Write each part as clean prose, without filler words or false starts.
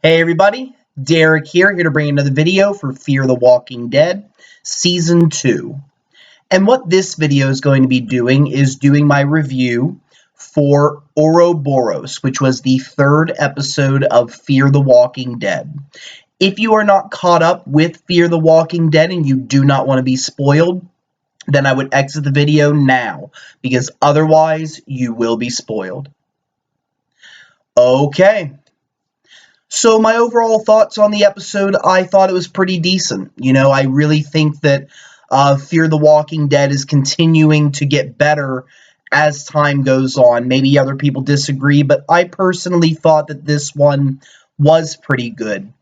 Hey everybody, Derek here to bring another video for Fear the Walking Dead Season 2. And what this video is going to be doing is doing my review for Ouroboros, which was the third episode of Fear the Walking Dead. If you are not caught up with Fear the Walking Dead and you do not want to be spoiled, then I would exit the video now, because otherwise you will be spoiled. Okay. So my overall thoughts on the episode, I thought it was pretty decent. I really think that Fear the Walking Dead is continuing to get better as time goes on. Maybe other people disagree, but I personally thought that this one was pretty good.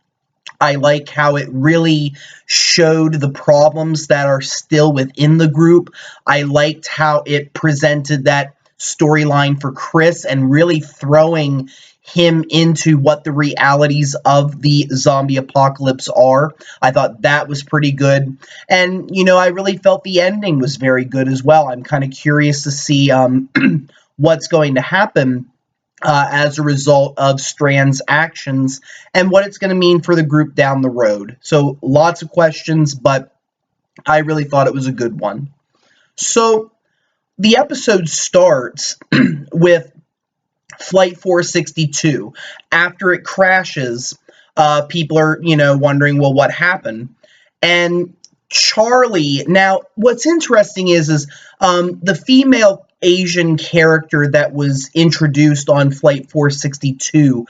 I like how it really showed the problems that are still within the group. I liked how it presented that storyline for Chris and really throwing him into what the realities of the zombie apocalypse are. I thought that was pretty good. And, I really felt the ending was very good as well. I'm kind of curious to see what's going to happen as a result of Strand's actions and what it's going to mean for the group down the road. So lots of questions, but I really thought it was a good one. So the episode starts with Flight 462. After it crashes, people are, wondering, well, what happened? And Charlie, now, what's interesting is the female Asian character that was introduced on Flight 462,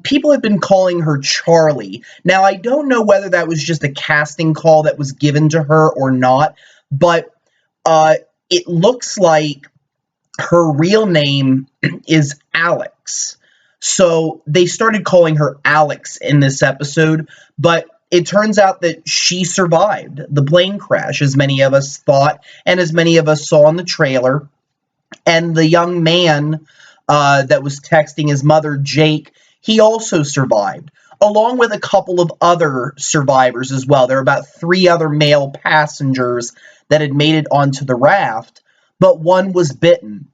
people have been calling her Charlie. Now, I don't know whether that was just a casting call that was given to her or not, but it looks like her real name is Alex. So they started calling her Alex in this episode, but it turns out that she survived the plane crash, as many of us thought, and as many of us saw in the trailer. And the young man that was texting his mother, Jake, he also survived, along with a couple of other survivors as well. There were about 3 other male passengers that had made it onto the raft, but one was bitten.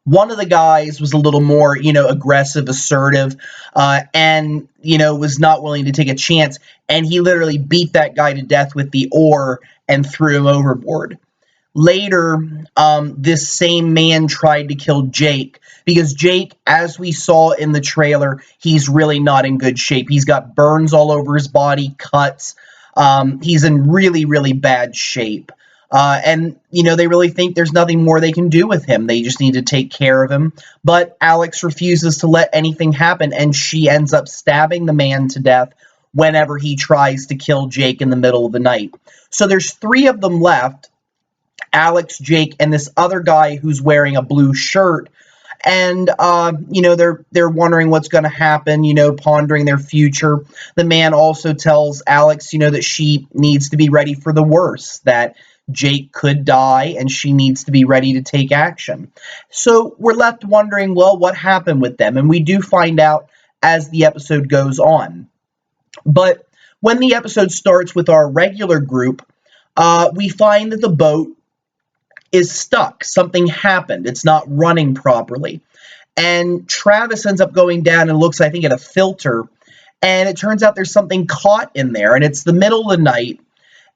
One of the guys was a little more, aggressive, assertive, and, was not willing to take a chance. And he literally beat that guy to death with the oar and threw him overboard. Later, this same man tried to kill Jake, because Jake, as we saw in the trailer, he's really not in good shape. He's got burns all over his body, cuts. He's in really, really bad shape. And, they really think there's nothing more they can do with him. They just need to take care of him. But Alex refuses to let anything happen, and she ends up stabbing the man to death whenever he tries to kill Jake in the middle of the night. So there's 3 of them left, Alex, Jake, and this other guy who's wearing a blue shirt. And, they're wondering what's going to happen, pondering their future. The man also tells Alex, that she needs to be ready for the worst, that Jake could die, and she needs to be ready to take action. So we're left wondering, well, what happened with them? And we do find out as the episode goes on. But when the episode starts with our regular group, we find that the boat is stuck. Something happened. It's not running properly. And Travis ends up going down and looks, I think, at a filter. And it turns out there's something caught in there. And it's the middle of the night.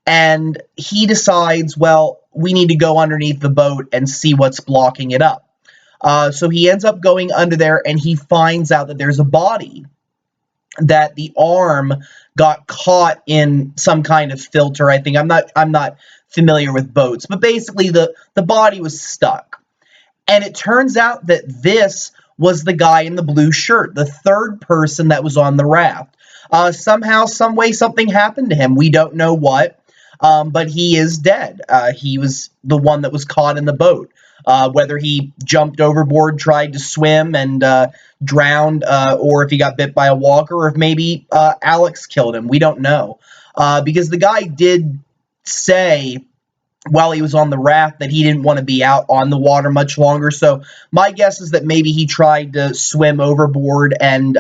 And he decides, well, we need to go underneath the boat and see what's blocking it up. So he ends up going under there, and he finds out that there's a body, that the arm got caught in some kind of filter. I think I'm not familiar with boats, but basically the body was stuck. And it turns out that this was the guy in the blue shirt, the third person that was on the raft. Somehow, some way, something happened to him. We don't know what. But he is dead. He was the one that was caught in the boat. Whether he jumped overboard, tried to swim, and drowned, or if he got bit by a walker, or if maybe Alex killed him. We don't know. Because the guy did say, while he was on the raft, that he didn't want to be out on the water much longer. So my guess is that maybe he tried to swim overboard and,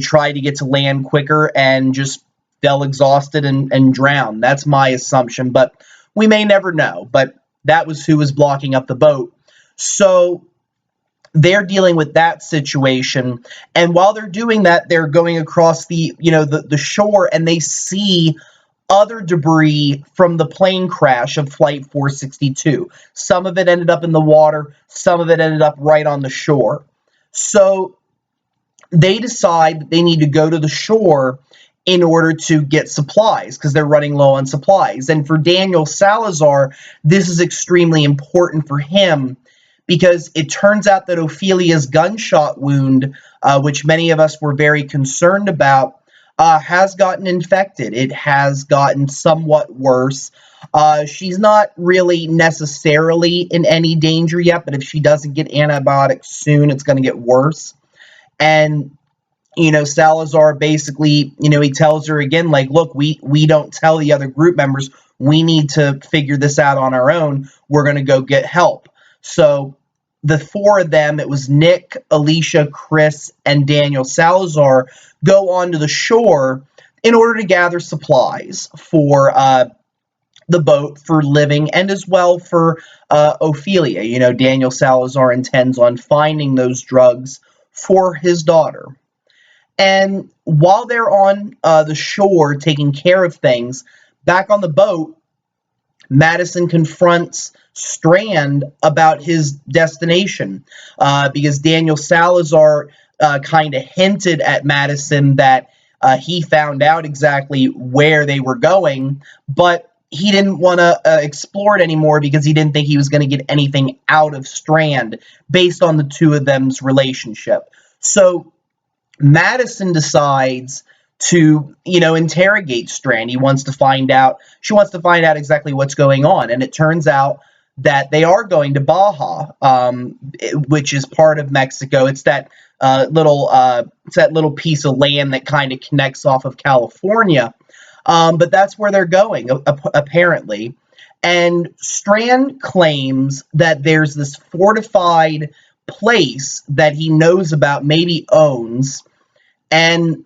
try to get to land quicker and just fell exhausted and drowned. That's my assumption, but we may never know. But that was who was blocking up the boat. So they're dealing with that situation. And while they're doing that, they're going across the shore, and they see other debris from the plane crash of Flight 462. Some of it ended up in the water, some of it ended up right on the shore. So they decide that they need to go to the shore in order to get supplies because they're running low on supplies. And for Daniel Salazar, this is extremely important for him because it turns out that Ophelia's gunshot wound, which many of us were very concerned about, has gotten infected. It has gotten somewhat worse. She's not really necessarily in any danger yet, but if she doesn't get antibiotics soon, it's going to get worse. And Salazar basically, he tells her again, like, look, we don't tell the other group members. We need to figure this out on our own. We're going to go get help. So the four of them, it was Nick, Alicia, Chris, and Daniel Salazar, go onto the shore in order to gather supplies for the boat, for living, and as well for Ophelia. Daniel Salazar intends on finding those drugs for his daughter. And while they're on the shore taking care of things, back on the boat, Madison confronts Strand about his destination because Daniel Salazar kind of hinted at Madison that he found out exactly where they were going, but he didn't want to explore it anymore because he didn't think he was going to get anything out of Strand based on the two of them's relationship. So Madison decides to, interrogate Strand. She wants to find out exactly what's going on. And it turns out that they are going to Baja, which is part of Mexico. It's that little piece of land that kind of connects off of California. But that's where they're going, apparently. And Strand claims that there's this fortified place that he knows about, maybe owns, and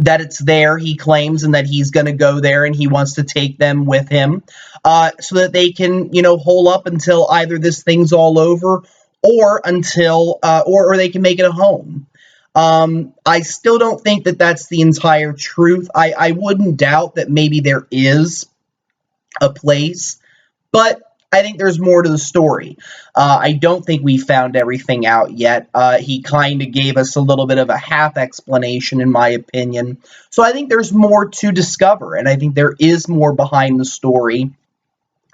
that it's there, he claims, and that he's going to go there and he wants to take them with him so that they can, hole up until either this thing's all over or until, or they can make it a home. I still don't think that that's the entire truth. I wouldn't doubt that maybe there is a place, but I think there's more to the story. I don't think we found everything out yet. He kind of gave us a little bit of a half explanation, in my opinion. So I think there's more to discover, and I think there is more behind the story.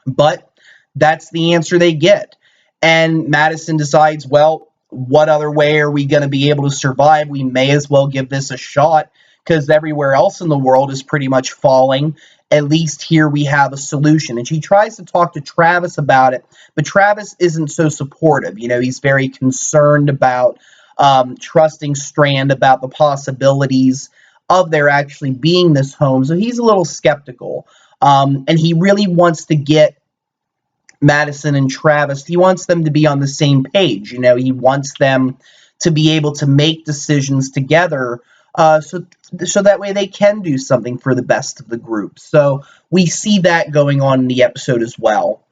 But that's the answer they get. And Madison decides, well, what other way are we going to be able to survive? We may as well give this a shot because everywhere else in the world is pretty much falling. At least here we have a solution. And she tries to talk to Travis about it, but Travis isn't so supportive. He's very concerned about trusting Strand about the possibilities of there actually being this home. So he's a little skeptical. And he really wants to get Madison and Travis, he wants them to be on the same page. He wants them to be able to make decisions together so that way they can do something for the best of the group. So we see that going on in the episode as well.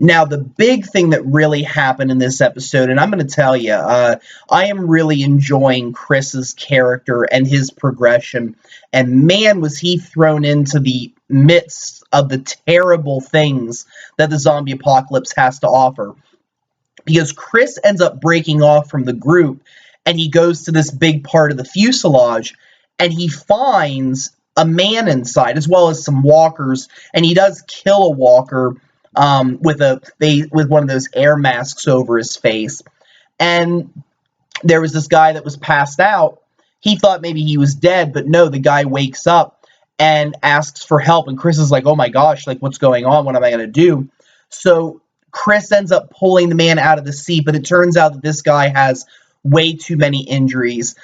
Now, the big thing that really happened in this episode, and I'm going to tell you, I am really enjoying Chris's character and his progression. And man, was he thrown into the midst of the terrible things that the zombie apocalypse has to offer. Because Chris ends up breaking off from the group, and he goes to this big part of the fuselage, and he finds a man inside, as well as some walkers, and he does kill a walker with one of those air masks over his face. And there was this guy that was passed out. He thought maybe he was dead, but no, the guy wakes up and asks for help, and Chris is like, oh my gosh, like, what's going on? What am I going to do? So Chris ends up pulling the man out of the seat, but it turns out that this guy has way too many injuries.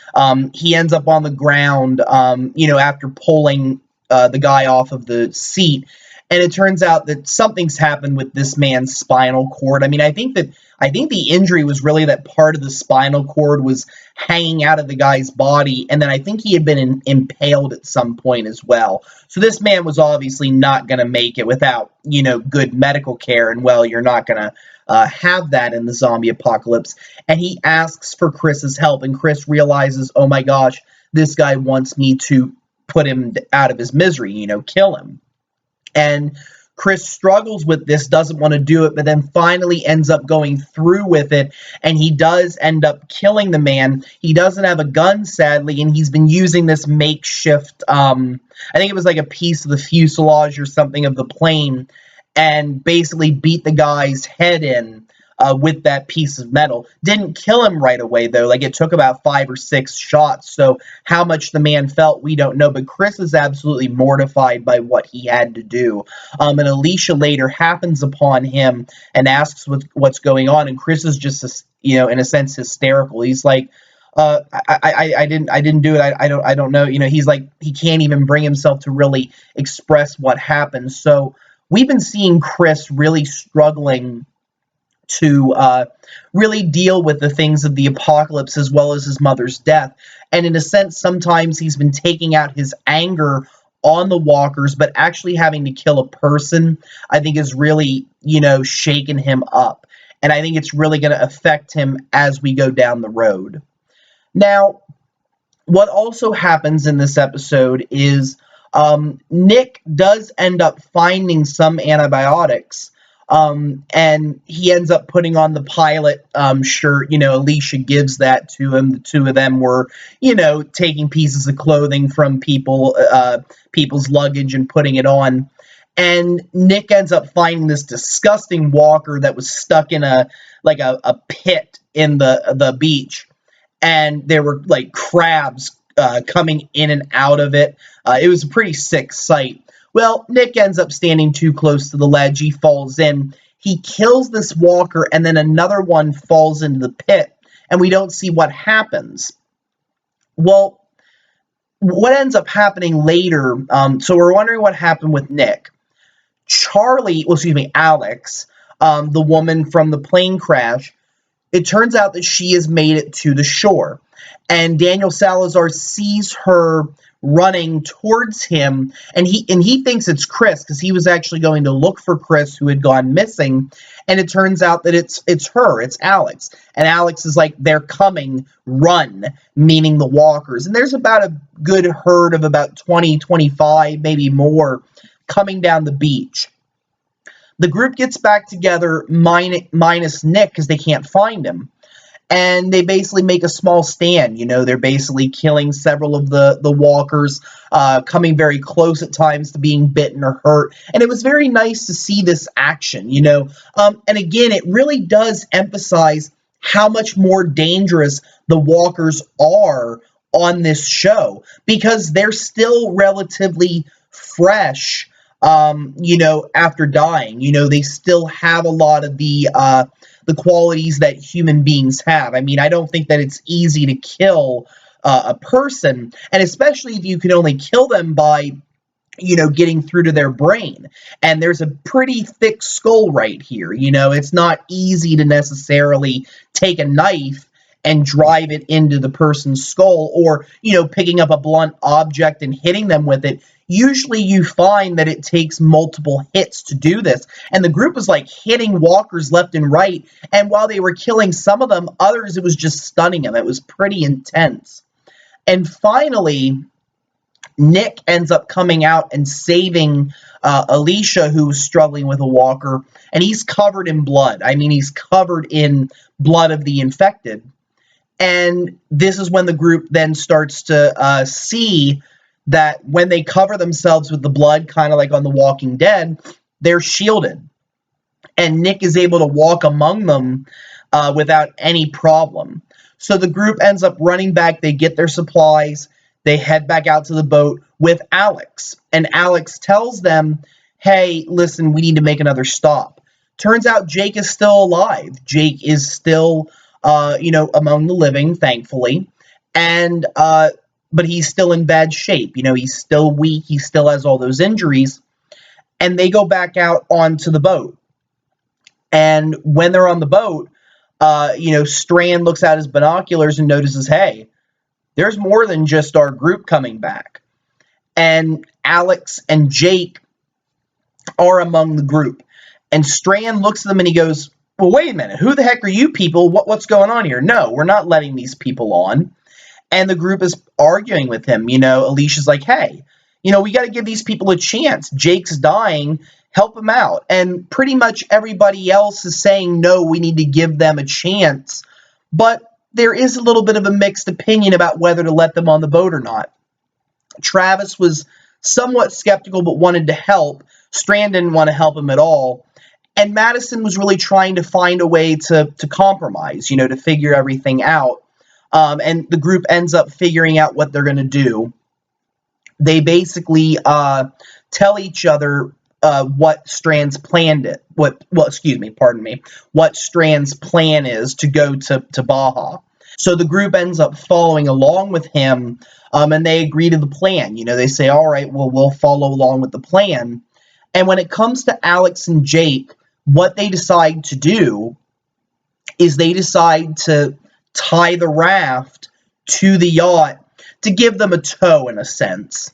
He ends up on the ground, after pulling the guy off of the seat. And it turns out that something's happened with this man's spinal cord. I mean, I think the injury was really that part of the spinal cord was hanging out of the guy's body, and then I think he had been impaled at some point as well. So this man was obviously not going to make it without, good medical care, and well, you're not going to have that in the zombie apocalypse. And he asks for Chris's help, and Chris realizes, oh my gosh, this guy wants me to put him out of his misery, kill him. And Chris struggles with this, doesn't want to do it, but then finally ends up going through with it, and he does end up killing the man. He doesn't have a gun, sadly, and he's been using this makeshift, I think it was like a piece of the fuselage or something of the plane, and basically beat the guy's head in with that piece of metal. Didn't kill him right away, though. Like, it took about 5 or 6 shots, so how much the man felt, we don't know, but Chris is absolutely mortified by what he had to do. And Alicia later happens upon him and asks what's going on, and Chris is just, in a sense, hysterical. He's like, I didn't do it. I don't know. He's like, he can't even bring himself to really express what happened. So we've been seeing Chris really struggling to really deal with the things of the apocalypse as well as his mother's death. And in a sense, sometimes he's been taking out his anger on the walkers, but actually having to kill a person, I think is really, shaking him up. And I think it's really going to affect him as we go down the road. Now, what also happens in this episode is Nick does end up finding some antibiotics, and he ends up putting on the pilot shirt. Alicia gives that to him. The two of them were, taking pieces of clothing from people's luggage and putting it on. And Nick ends up finding this disgusting walker that was stuck in a pit in the beach. And there were like crabs coming in and out of it. It was a pretty sick sight. Well, Nick ends up standing too close to the ledge. He falls in. He kills this walker, and then another one falls into the pit, and we don't see what happens. Well, what ends up happening later, so we're wondering what happened with Nick. Alex, the woman from the plane crash, it turns out that she has made it to the shore, and Daniel Salazar sees her running towards him, and he thinks it's Chris, because he was actually going to look for Chris, who had gone missing, and it turns out that it's her, it's Alex, and Alex is like, they're coming, run, meaning the walkers, and there's about a good herd of about 20, 25, maybe more, coming down the beach. The group gets back together, minus Nick, because they can't find him. And they basically make a small stand. They're basically killing several of the walkers, coming very close at times to being bitten or hurt. And it was very nice to see this action, And again, it really does emphasize how much more dangerous the walkers are on this show, because they're still relatively fresh, after dying. They still have a lot of the qualities that human beings have. I mean, I don't think that it's easy to kill a person, and especially if you can only kill them by, getting through to their brain. And there's a pretty thick skull right here. It's not easy to necessarily take a knife and drive it into the person's skull, or, picking up a blunt object and hitting them with it. Usually you find that it takes multiple hits to do this. And the group was like hitting walkers left and right. And while they were killing some of them, others, it was just stunning them. It was pretty intense. And finally, Nick ends up coming out and saving Alicia, who was struggling with a walker. And he's covered in blood. I mean, he's covered in blood of the infected. And this is when the group then starts to see that when they cover themselves with the blood, kind of like on The Walking Dead, they're shielded. And Nick is able to walk among them without any problem. So the group ends up running back. They get their supplies. They head back out to the boat with Alex. And Alex tells them, hey, listen, we need to make another stop. Turns out Jake is still alive. Jake is still, among the living, thankfully. And, but he's still in bad shape. He's still weak. He still has all those injuries. And they go back out onto the boat. And when they're on the boat, Strand looks out his binoculars and notices, hey, there's more than just our group coming back. And Alex and Jake are among the group. And Strand looks at them and he goes, well, wait a minute, who the heck are you people? What's going on here? No, we're not letting these people on. And the group is arguing with him. Alicia's like, hey, we got to give these people a chance. Jake's dying. Help him out. And pretty much everybody else is saying, no, we need to give them a chance. But there is a little bit of a mixed opinion about whether to let them on the boat or not. Travis was somewhat skeptical but wanted to help. Strand didn't want to help him at all. And Madison was really trying to find a way to compromise, to figure everything out. And the group ends up figuring out what they're going to do. They basically tell each other what Strand's what Strand's plan is to go to Baja. So the group ends up following along with him, and they agree to the plan. They say, all right, well, we'll follow along with the plan. And when it comes to Alex and Jake, what they decide to do is they decide to tie the raft to the yacht to give them a tow, in a sense,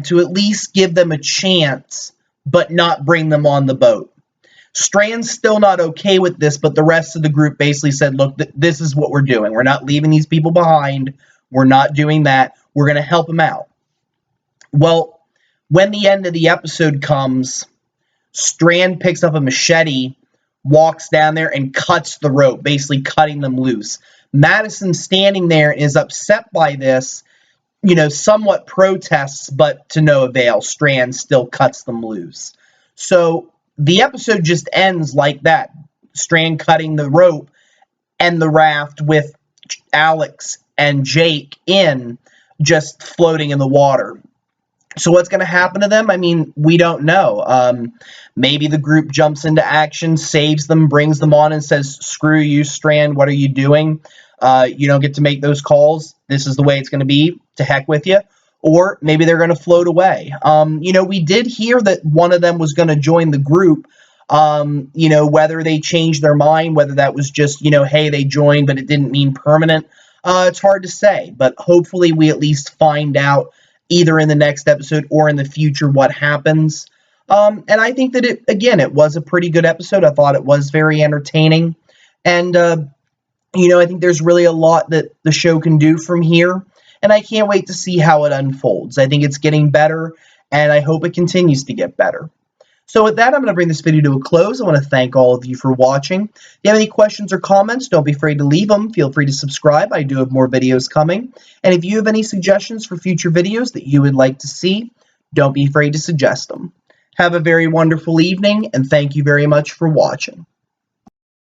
to at least give them a chance, but not bring them on the boat. Strand's still not okay with this, but the rest of the group basically said, look, this is what we're doing. We're not leaving these people behind. We're not doing that. We're going to help them out. Well, when the end of the episode comes, Strand picks up a machete, walks down there, and cuts the rope, basically cutting them loose. Madison standing there is upset by this, somewhat protests, but to no avail. Strand still cuts them loose. So the episode just ends like that. Strand cutting the rope and the raft with Alex and Jake just floating in the water. So what's going to happen to them? I mean, we don't know. Maybe the group jumps into action, saves them, brings them on, and says, screw you, Strand, what are you doing? You don't get to make those calls. This is the way it's going to be. To heck with you. Or maybe they're going to float away. We did hear that one of them was going to join the group. Whether they changed their mind, whether that was just, hey, they joined, but it didn't mean permanent. It's hard to say. But hopefully we at least find out either in the next episode or in the future what happens. And I think that it was a pretty good episode. I thought it was very entertaining. And, I think there's really a lot that the show can do from here. And I can't wait to see how it unfolds. I think it's getting better, and I hope it continues to get better. So with that, I'm going to bring this video to a close. I want to thank all of you for watching. If you have any questions or comments, don't be afraid to leave them. Feel free to subscribe. I do have more videos coming. And if you have any suggestions for future videos that you would like to see, don't be afraid to suggest them. Have a very wonderful evening, and thank you very much for watching.